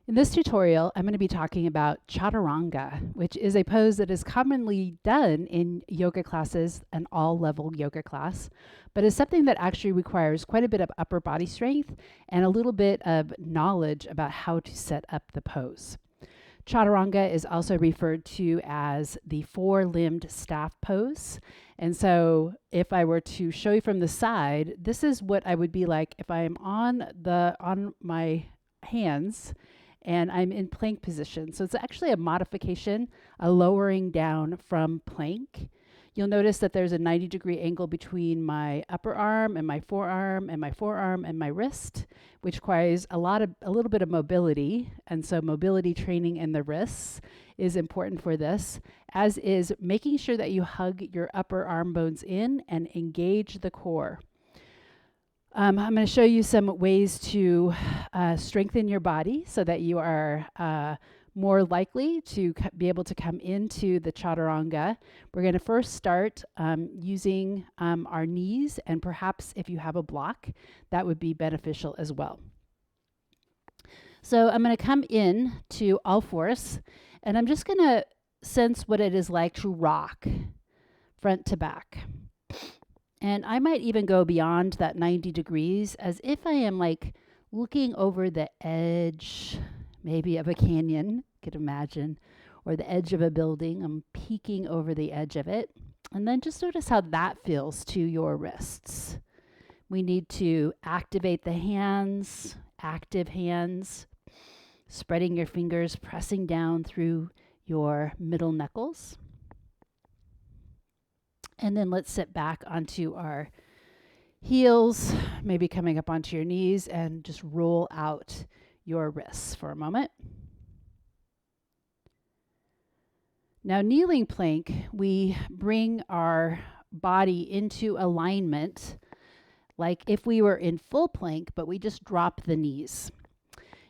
In this tutorial, I'm going to be talking about Chaturanga, which is a pose that is commonly done in yoga classes, an all-level yoga class, but is something that actually requires quite a bit of upper body strength and a little bit of knowledge about how to set up the pose. Chaturanga is also referred to as the four-limbed staff pose. And so if I were to show you from the side, this is what I would be like if I am on my hands and I'm in plank position. So it's actually a modification, a lowering down from plank. You'll notice that there's a 90-degree angle between my upper arm and my forearm and my forearm and my wrist, which requires a little bit of mobility. And so mobility training in the wrists is important for this, as is making sure that you hug your upper arm bones in and engage the core. I'm going to show you some ways to strengthen your body so that you are more likely to be able to come into the Chaturanga. We're going to first start using our knees, and perhaps if you have a block, that would be beneficial as well. So I'm going to come in to all fours, and I'm just going to sense what it is like to rock front to back. And I might even go beyond that 90 degrees as if I am like looking over the edge, maybe of a canyon, could imagine, or the edge of a building. I'm peeking over the edge of it. And then just notice how that feels to your wrists. We need to activate the hands, active hands, spreading your fingers, pressing down through your middle knuckles. And then let's sit back onto our heels, maybe coming up onto your knees, and just roll out your wrists for a moment. Now, kneeling plank, we bring our body into alignment like if we were in full plank, but we just drop the knees.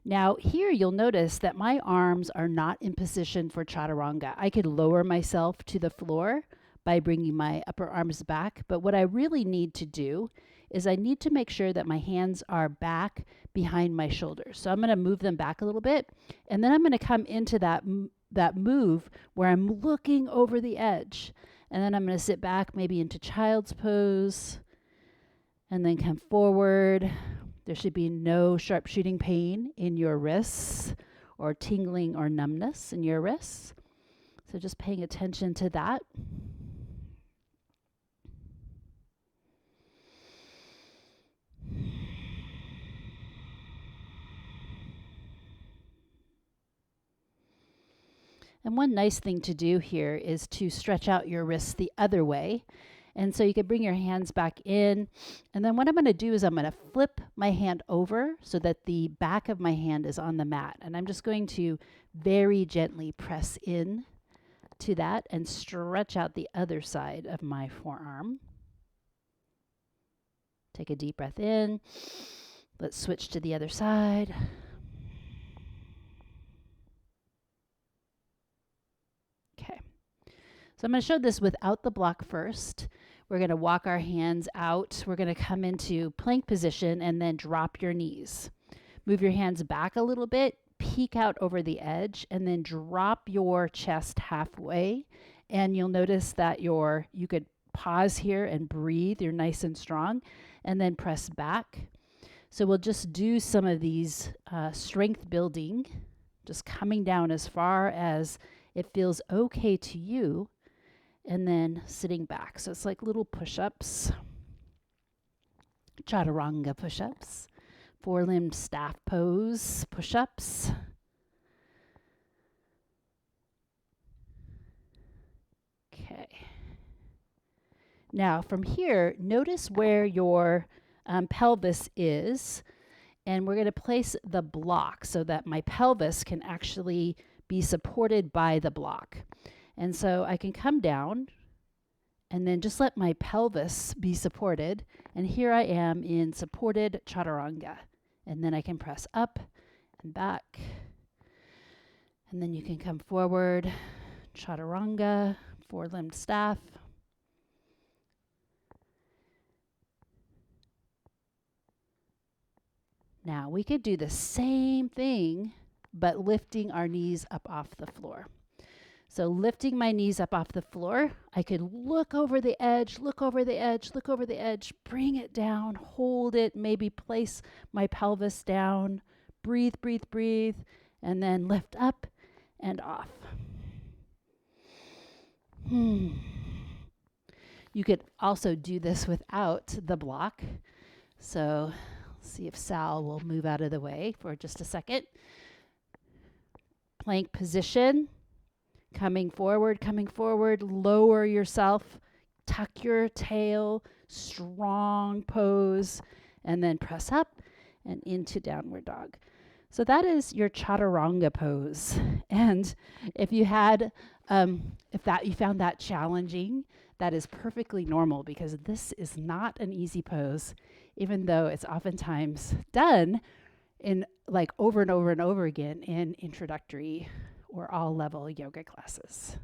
Now, here you'll notice that my arms are not in position for Chaturanga. I could lower myself to the floor by bringing my upper arms back. But what I really need to do is I need to make sure that my hands are back behind my shoulders. So I'm going to move them back a little bit. And then I'm going to come into that move where I'm looking over the edge. And then I'm going to sit back maybe into child's pose and then come forward. There should be no sharp shooting pain in your wrists or tingling or numbness in your wrists. So just paying attention to that. And one nice thing to do here is to stretch out your wrists the other way. And so you can bring your hands back in. And then what I'm going to do is I'm going to flip my hand over so that the back of my hand is on the mat. And I'm just going to very gently press in to that and stretch out the other side of my forearm. Take a deep breath in. Let's switch to the other side. Okay. So I'm going to show this without the block first. We're going to walk our hands out. We're going to come into plank position and then drop your knees. Move your hands back a little bit, peek out over the edge, and then drop your chest halfway. And you'll notice that you could pause here and breathe. You're nice and strong, and then press back. So we'll just do some of these strength building, just coming down as far as it feels okay to you, and then sitting back. So it's like little push-ups, Chaturanga push-ups, four-limbed staff pose push-ups. Okay. Now from here, notice where your pelvis is, and we're going to place the block so that my pelvis can actually be supported by the block. And so I can come down and then just let my pelvis be supported. And here I am in supported Chaturanga. And then I can press up and back. And then you can come forward, Chaturanga, four-limbed staff. Now we could do the same thing but lifting our knees up off the floor. So lifting my knees up off the floor, I could look over the edge, look over the edge, look over the edge, bring it down, hold it, maybe place my pelvis down, breathe, breathe, breathe, and then lift up and off. You could also do this without the block. So let's see if Sal will move out of the way for just a second. Plank position. Coming forward, lower yourself, tuck your tail, strong pose, and then press up and into downward dog. So that is your Chaturanga pose. And if you had, you found that challenging, that is perfectly normal because this is not an easy pose, even though it's oftentimes done in like over and over and over again in introductory or all level yoga classes.